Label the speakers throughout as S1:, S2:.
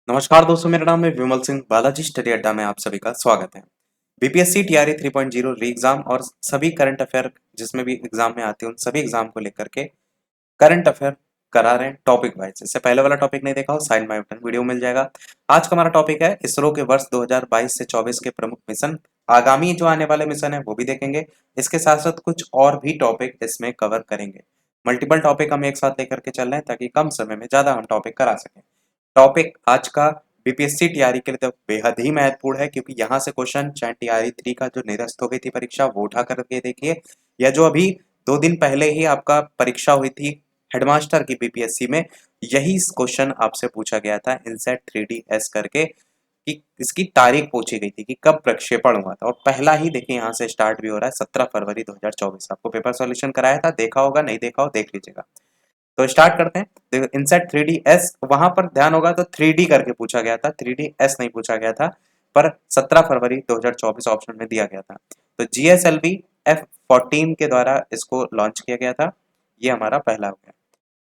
S1: नमस्कार दोस्तों, मेरा नाम है विमल सिंह। बालाजी स्टडी अड्डा में आप सभी का स्वागत है। बीपीएससी टीआरई 3.0 री एग्जाम और सभी करंट अफेयर जिसमें भी एग्जाम में आते हैं उन सभी एग्जाम को लेकर के करंट अफेयर करा रहे हैं टॉपिक वाइज। इससे पहले वाला टॉपिक नहीं देखा हो, साइड बाय बटन वीडियो मिल जाएगा। आज का हमारा टॉपिक है इसरो के वर्ष 2022 से 24 के प्रमुख मिशन। आगामी जो आने वाले मिशन है वो भी देखेंगे। इसके साथ साथ कुछ और भी टॉपिक इसमें कवर करेंगे। मल्टीपल टॉपिक हम एक साथ लेकर के चल रहे हैं ताकि कम समय में ज्यादा हम टॉपिक करा सकें। टॉपिक आज का बीपीएससी टीआरई के लिए तो बेहद ही महत्वपूर्ण है, क्योंकि यहाँ से क्वेश्चन चाहे टीआरई 3 का जो निरस्त हो गई थी परीक्षा वो उठा करके देखिए, या जो अभी 2 दिन पहले ही आपका परीक्षा हुई थी हेडमास्टर की बीपीएससी में, यही क्वेश्चन आपसे पूछा गया था इनसेट 3DS करके, कि इसकी तारीख पूछी गई थी कि कब प्रक्षेपण हुआ था। और पहला ही देखिए यहाँ से स्टार्ट भी हो रहा है 17 फरवरी 2024। आपको पेपर सॉल्यूशन कराया था, देखा होगा, नहीं देखा हो देख लीजिएगा। तो स्टार्ट करते हैं। देखो इनसेट 3DS वहां पर ध्यान होगा तो 3D करके पूछा गया था, 3DS नहीं पूछा गया था, पर 17 फरवरी 2024 ऑप्शन में दिया गया था। तो GSLV F14 के द्वारा इसको लॉन्च किया गया था। ये हमारा पहला हो गया।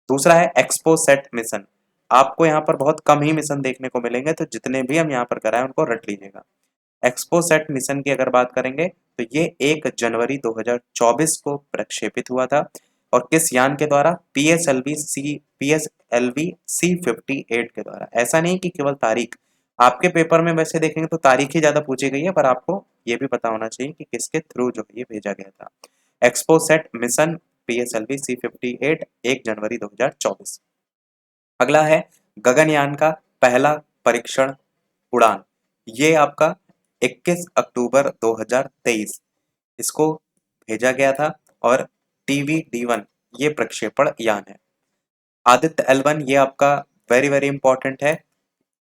S1: दूसरा है एक्सपो सेट मिशन। आपको यहाँ पर बहुत कम ही मिशन देखने को मिलेंगे, तो जितने भी हम यहाँ पर कराएं उनको रट लीजिएगा। एक्सपो सेट मिशन की अगर बात करेंगे तो ये 1 जनवरी 2024 को प्रक्षेपित हुआ था। और किस यान के द्वारा? PSLV-C58 के द्वारा। ऐसा नहीं कि केवल तारीख, आपके पेपर में वैसे देखेंगे तो तारीख ही ज्यादा पूछी गई है, पर आपको ये भी पता होना चाहिए कि किसके थ्रू जो है ये भेजा गया था। एक्सपो सेट मिशन PSLV-C58 1 जनवरी 2024। अगला है गगनयान का पहला परीक्षण उड़ान। ये आपका 21 अक्टूबर 2023 इसको भेजा गया था। और TVD-1 ये प्रक्षेपण यान है। आदित्य L1 ये आपका वेरी वेरी इंपॉर्टेंट है।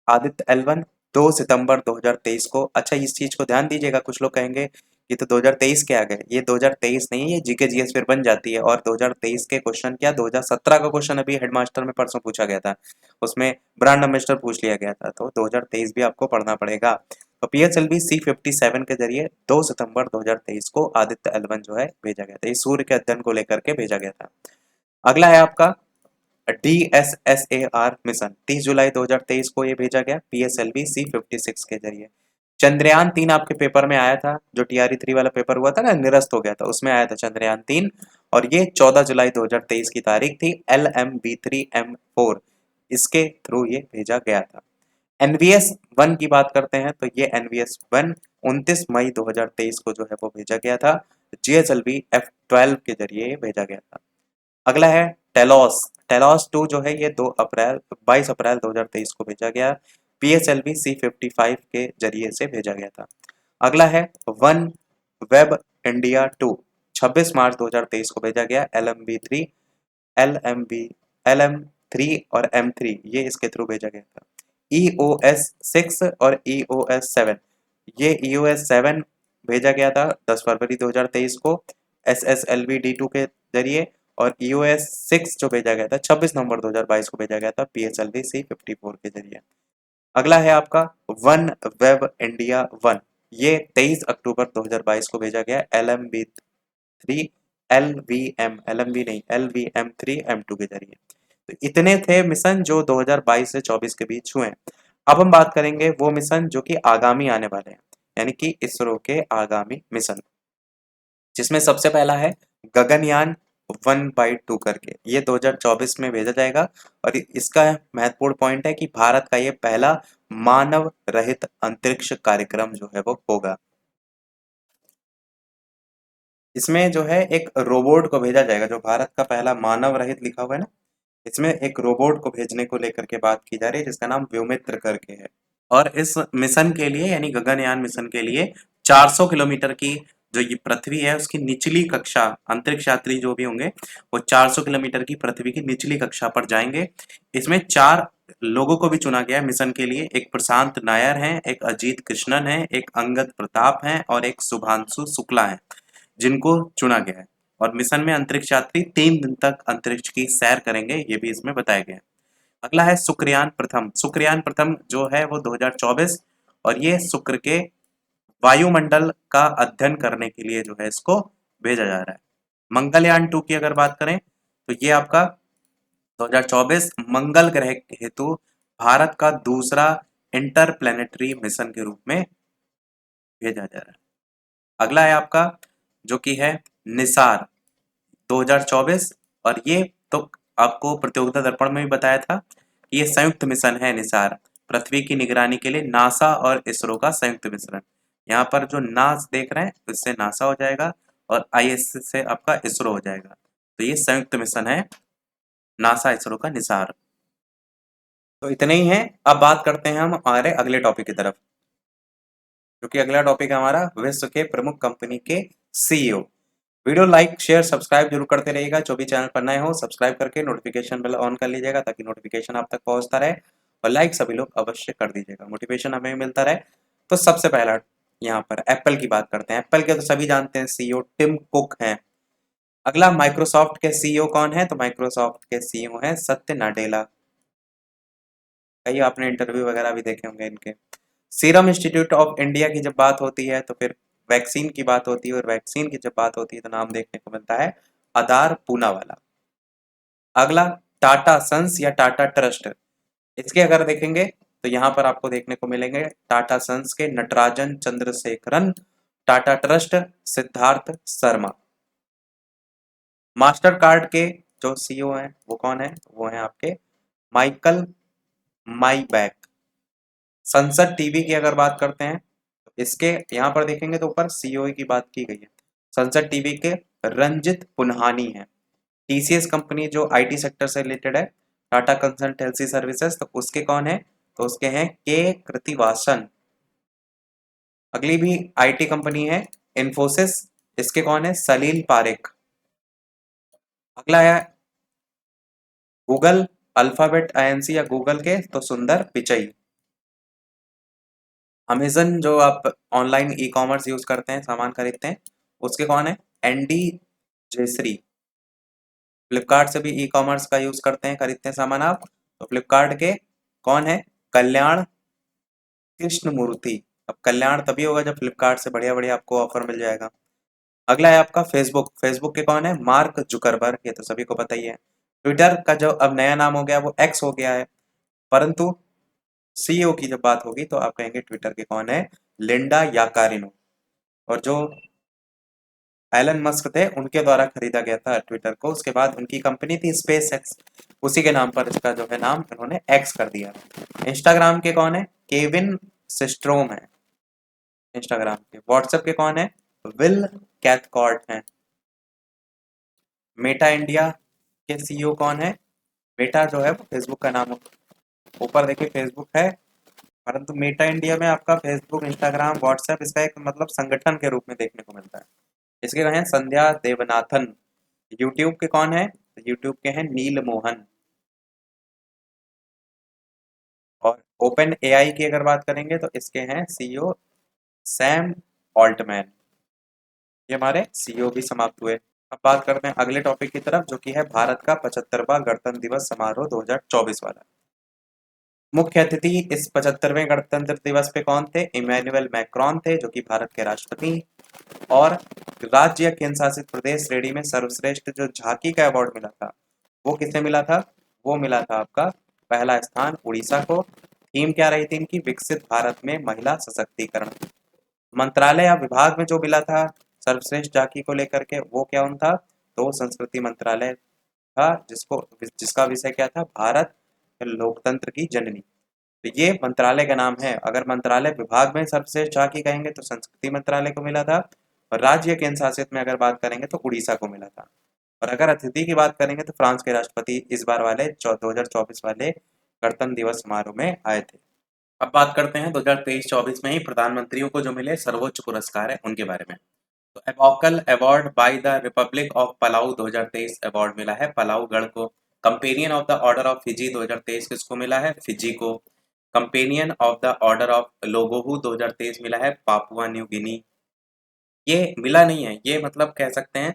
S1: आदित्य L1 2 सितंबर 2023 को। अच्छा, इस चीज को ध्यान दीजिएगा, कुछ लोग कहेंगे ये तो 2023 के आ गए। ये 2023 नहीं है, ये जीके जीएस फिर बन जाती है। और 2023 के क्वेश्चन क्या, 2017 का क्वेश्चन अभी हेडमास्टर में परसों पूछा गया था, उसमें ब्रांड एम्बेसडर पूछ लिया गया था, तो 2023 भी आपको पढ़ना पड़ेगा। तो PSLV-C57 के जरिए 2 सितंबर 2023 को आदित्य L1 जो है भेजा गया था। ये सूर्य के अध्ययन को लेकर के भेजा गया था। अगला है आपका DSSAR मिशन। 30 जुलाई 2023 को ये भेजा गया PSLV-C56 के जरिए। चंद्रयान 3 आपके पेपर में आया था, जो TRE 3 वाला पेपर हुआ था ना, निरस्त हो गया था, उसमें आया था चंद्रयान 3। और ये 14 जुलाई 2023 की तारीख थी। LMB3M4 इसके थ्रू ये भेजा गया था। NVS-1 की बात करते हैं तो ये NVS-1 29 मई 2023 को जो है वो भेजा गया था। GSLV F12 के जरिए ये भेजा गया था। अगला है टेलॉस। टेलॉस 2 जो है ये 22 अप्रैल 2023 को भेजा गया। PSLV-C55 के जरिए से भेजा गया था। अगला है वन वेब इंडिया 2, 26 मार्च 2023 को भेजा गया। LM3 और M3 ये इसके थ्रू भेजा गया था। EOS-6 और EOS-7, ये EOS-7 भेजा गया था 10 फरवरी 2023 को SSLV-D2 के जरिए। और EOS-6 जो भेजा गया था 26 नवंबर 2022 को भेजा गया था PSLV-C54 के जरिए। अगला है आपका वन वेब इंडिया 1, ये 23 अक्टूबर 2022 को भेजा गया LMB3 LVM नहीं LVM3M2 के जरिए। तो इतने थे मिशन जो 2022 से 24 के बीच हुए। अब हम बात करेंगे वो मिशन जो कि आगामी आने वाले हैं, यानी कि इसरो के आगामी मिशन, जिसमें सबसे पहला है गगनयान 1/2 करके। ये 2024 में भेजा जाएगा। और इसका महत्वपूर्ण पॉइंट है कि भारत का ये पहला मानव रहित अंतरिक्ष कार्यक्रम जो है वो होगा। इसमें जो है एक रोबोट को भेजा जाएगा, जो भारत का पहला मानव रहित लिखा हुआ है ना, इसमें एक रोबोट को भेजने को लेकर के बात की जा रही है, जिसका नाम व्योमित्र करके है। और इस मिशन के लिए यानी गगनयान मिशन के लिए 400 किलोमीटर की जो ये पृथ्वी है उसकी निचली कक्षा, अंतरिक्ष यात्री जो भी होंगे वो 400 किलोमीटर की पृथ्वी की निचली कक्षा पर जाएंगे। इसमें 4 लोगों को भी चुना गया है मिशन के लिए। एक प्रशांत नायर हैं, एक अजीत कृष्णन है, एक अंगद प्रताप हैं और एक शुभांशु शुक्ला है, जिनको चुना गया है। और मिशन में अंतरिक्ष यात्री 3 दिन तक अंतरिक्ष की सैर करेंगे, ये भी इसमें बताया गया है। अगला है शुक्रयान 1। शुक्रयान 1 जो है वो 2024, और ये शुक्र के वायुमंडल का अध्ययन करने के लिए जो है इसको भेजा जा रहा है। मंगलयान 2 की अगर बात करें तो ये आपका 2024 मंगल ग्रह हेतु भारत का दूसरा इंटरप्लेनेटरी मिशन के रूप में भेजा जा रहा है। अगला है आपका जो कि है निसार 2024, और ये तो आपको प्रतियोगिता दर्पण में भी बताया था कि ये संयुक्त मिशन है निसार, पृथ्वी की निगरानी के लिए नासा और इसरो का संयुक्त मिशन। यहाँ पर जो नास देख रहे हैं इससे नासा हो जाएगा और आईएसएस से आपका इसरो हो जाएगा। तो ये संयुक्त मिशन है नासा इसरो का निसार। तो इतने ही हैं। अब बात करते हैं हम हमारे अगले टॉपिक की तरफ, जो कि अगला टॉपिक है हमारा विश्व के प्रमुख कंपनी के CEO. Video like share subscribe जरूर करते रहिएगा। जो भी चैनल पर नए हो सब्सक्राइब करके नोटिफिकेशन बेल ऑन कर लीजिएगा ताकि नोटिफिकेशन आप तक पहुंचता रहे, और लाइक सभी लोग अवश्य कर दीजिएगा, मोटिवेशन हमें मिलता रहे। तो सबसे पहला यहाँ पर एप्पल की बात करते हैं। एप्पल के तो सभी जानते हैं सीईओ टिम कुक हैं। अगला माइक्रोसॉफ्ट के सीईओ कौन है? तो माइक्रोसॉफ्ट के सीईओ हैं सत्य नाडेला। कई आपने इंटरव्यू वगैरह भी देखे होंगे इनके। सीरम इंस्टीट्यूट ऑफ इंडिया की जब बात होती है तो फिर वैक्सीन की बात होती है, और वैक्सीन की जब बात होती है तो नाम देखने को मिलता है आधार पूनावाला। अगला टाटा सन्स या टाटा ट्रस्ट, इसके अगर देखेंगे तो यहाँ पर आपको देखने को मिलेंगे टाटा सन्स के Natarajan Chandrasekaran, Tata trust Siddharth Sharma. Master card के जो सीईओ हैं वो कौन है? वो हैं आपके माइकल माईबैक। संसद टीवी की अगर बात करते हैं तो इसके यहाँ पर देखेंगे तो ऊपर सीईओ की बात की गई है। संसद टीवी के रंजित पुन्हानी है। टीसीएस कंपनी जो आईटी सेक्टर से रिलेटेड है, टाटा कंसल्टेंसी सर्विसेज, तो उसके कौन है? तो उसके हैं के कृतिवासन। अगली भी आईटी कंपनी है इन्फोसिस, इसके कौन है? सलील पारेख। अगला है गूगल अल्फाबेट आईएनसी या गूगल के तो सुंदर पिचई। अमेजन जो आप ऑनलाइन ई कॉमर्स यूज करते हैं, सामान खरीदते हैं, उसके कौन है? एनडी जेसरी। फ्लिपकार्ट से भी ई कॉमर्स का यूज करते हैं, खरीदते हैं सामान आप, तो फ्लिपकार्ट के कौन है? कल्याण कृष्णमूर्ति। अब कल्याण तभी होगा जब फ्लिपकार्ट से बढ़िया बढ़िया आपको ऑफर मिल जाएगा। अगला है आपका फेसबुक। फेसबुक के कौन है? मार्क जुकरबर्ग, ये तो सभी को पता ही है। ट्विटर का जो अब नया नाम हो गया वो एक्स हो गया है, परंतु सीईओ की जब बात होगी तो आप कहेंगे ट्विटर के कौन है? Linda Yaccarino. और जो एलन मस्क थे उनके द्वारा खरीदा गया था ट्विटर को, उसके बाद उनकी कंपनी थी स्पेस एक्स, उसी के नाम पर इसका जो है नाम उन्होंने एक्स कर दिया। इंस्टाग्राम के कौन है? केविन सिस्ट्रोम है इंस्टाग्राम के। व्हाट्सएप के कौन है? विल कैथकॉर्ट हैं। मेटा इंडिया के सीईओ कौन है? मेटा जो है वो फेसबुक का नाम, ऊपर देखिए फेसबुक है, परंतु मेटा इंडिया में आपका फेसबुक इंस्टाग्राम व्हाट्सएप इसका एक मतलब संगठन के रूप में देखने को मिलता है। इसके हैं संध्या देवनाथन। यूट्यूब के कौन है? यूट्यूब के हैं नील मोहन। और ओपन एआई की अगर बात करेंगे तो इसके हैं सीईओ सैम ऑल्टमैन। ये हमारे सीईओ भी समाप्त हुए। अब बात करते हैं अगले टॉपिक की तरफ, जो कि है भारत का 75वां गणतंत्र दिवस समारोह 2024 वाला। मुख्य अतिथि इस 75वें गणतंत्र दिवस पे कौन थे? इमैनुअल मैक्रोन थे, जो कि भारत के राष्ट्रपति। और राज्य या केंद्र शासित प्रदेश श्रेणी में सर्वश्रेष्ठ जो झांकी का अवार्ड मिला था वो किसे मिला था? वो मिला था आपका पहला स्थान उड़ीसा को। थीम क्या रही थी इनकी? विकसित भारत में महिला सशक्तिकरण। मंत्रालय या विभाग में जो मिला था सर्वश्रेष्ठ झांकी को लेकर के वो क्या था? तो संस्कृति मंत्रालय था, जिसका विषय क्या था? भारत लोकतंत्र की जननी। तो ये मंत्रालय का नाम है। अगर मंत्रालय विभाग में सर्वश्रेष्ठ झांकी कहेंगे तो संस्कृति मंत्रालय को मिला था, और राज्य केंद्र शासित में अगर बात करेंगे तो उड़ीसा को मिला था। और अगर अतिथि की बात करेंगे तो फ्रांस के राष्ट्रपति इस बार वाले 2024 वाले गणतंत्र दिवस समारोह में आए थे। अब बात करते हैं 2023-24 में ही प्रधानमंत्रियों को जो मिले सर्वोच्च पुरस्कार है उनके बारे में। तो Ebakl award by the Republic of Palau 2023 award मिला है पलाऊ गढ़ को। Companion of the order of Fiji 2023 किसको मिला है? फिजी को। Companion of the order of Logohu 2023 मिला है पापुआ न्यू गिनी। ये मिला नहीं है, ये मतलब कह सकते हैं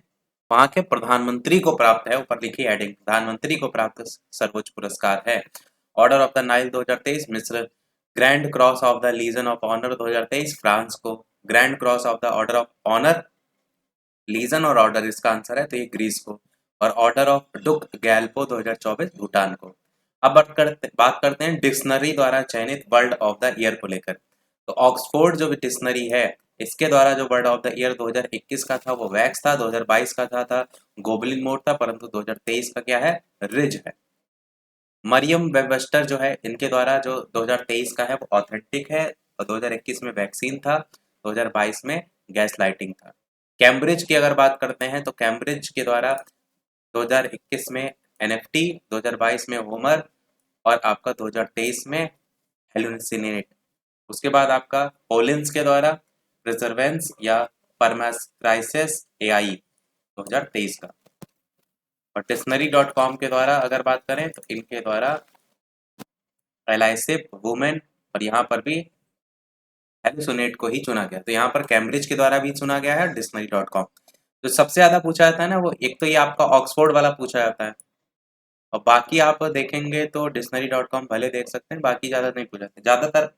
S1: वहां के प्रधानमंत्री को प्राप्त है, ऊपर लिखी हेडिंग प्रधानमंत्री को प्राप्त सर्वोच्च पुरस्कार है। ऑर्डर ऑफ द नाइल 2023 मिस्र। Grand cross of the legion of honour 2023 France को। Grand cross of the order of honour, legion और ऑर्डर इसका आंसर है तो ये ग्रीस को। और ऑर्डर ऑफ डुक गैल्पो 2024 भूटान को। अब बात करते हैं डिक्शनरी द्वारा चयनित वर्ड ऑफ द ईयर को लेकर। तो ऑक्सफोर्ड जो डिक्शनरी है, इसके द्वारा जो वर्ड ऑफ द ईयर 2021 का था वो वैक्स था, 2022 का था गोबलिन मोड था, परंतु 2023 का क्या है, रिज है। मरियम वेबस्टर जो है, इनके द्वारा जो 2023 का है वो ऑथेंटिक है, और 2021 में वैक्सीन था, 2022 में गैस लाइटिंग था। कैम्ब्रिज की अगर बात करते हैं तो कैम्ब्रिज के द्वारा 2021 में एनएफटी, 2022 में होमर, और आपका 2023 में हेलुसिनेट। उसके बाद आपका होलिंस के द्वारा प्रिजर्वेंस या परमास्क्राइसिस एआई 2023 का। और डिक्शनरी.com के द्वारा अगर बात करें तो इनके द्वारा एलाइसिप वुमेन, और यहाँ पर भी हेलुसिनेट को ही चुना गया। तो यहाँ पर कैम्ब्रिज के द्वारा भी चुना गया है, डिक्शनरी.com। जो सबसे ज्यादा पूछा जाता है ना, वो एक तो ये आपका ऑक्सफोर्ड वाला पूछा जाता है, और बाकी आप देखेंगे तो डिक्शनरी.com भले देख सकते हैं, बाकी ज्यादा नहीं पूछा जाता। ज्यादातर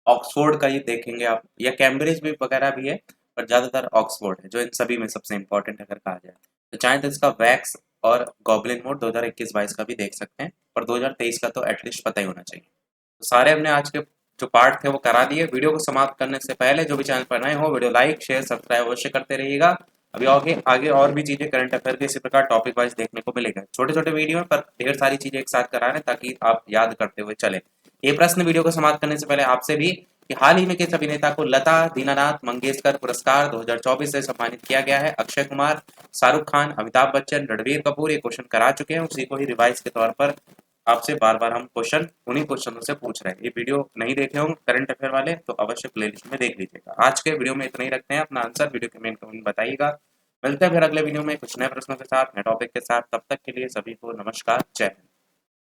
S1: ऑक्सफोर्ड का ही देखेंगे आप, या कैम्ब्रिज भी वगैरह भी है, पर ज्यादातर ऑक्सफोर्ड है जो इन सभी में सबसे इंपॉर्टेंट अगर कहा जाए। तो चाहे तो इसका वैक्स और गॉबलिन मोड 2021-22 का भी देख सकते हैं, पर 2023 का तो एटलीस्ट पता ही होना चाहिए। तो सारे हमने आज के जो पार्ट थे वो करा दिए। वीडियो को समाप्त करने से पहले जो भी चैनल पर नए हो, वीडियो लाइक शेयर सब्सक्राइब अवश्य करते रहिएगा। अभी आगे आगे और भी चीजें करंट अफेयर के इसी प्रकार टॉपिक वाइज देखने को मिलेगा, छोटे छोटे वीडियो में, पर ढेर सारी चीजें एक साथ करा रहे हैं ताकि आप याद करते हुए चले। ये प्रश्न वीडियो को समाप्त करने से पहले आपसे भी कि हाल ही में किस अभिनेता को लता दीनानाथ मंगेशकर पुरस्कार 2024 से सम्मानित किया गया है? अक्षय कुमार, शाहरुख खान, अमिताभ बच्चन, रणबीर कपूर। ये क्वेश्चन करा चुके हैं, उसी को ही रिवाइज के तौर पर आपसे बार बार हम क्वेश्चन उन्हीं क्वेश्चनों से पूछ रहे हैं। ये वीडियो नहीं देखे होंगे करंट अफेयर वाले तो अवश्य प्लेलिस्ट में देख लीजिएगा। आज के वीडियो में इतना ही रखते हैं, अपना आंसर वीडियो के मेन कमेंट बताइएगा। मिलते हैं फिर अगले वीडियो में कुछ नए प्रश्नों के साथ, नए टॉपिक के साथ। तब तक के लिए सभी को नमस्कार, जय हिंद।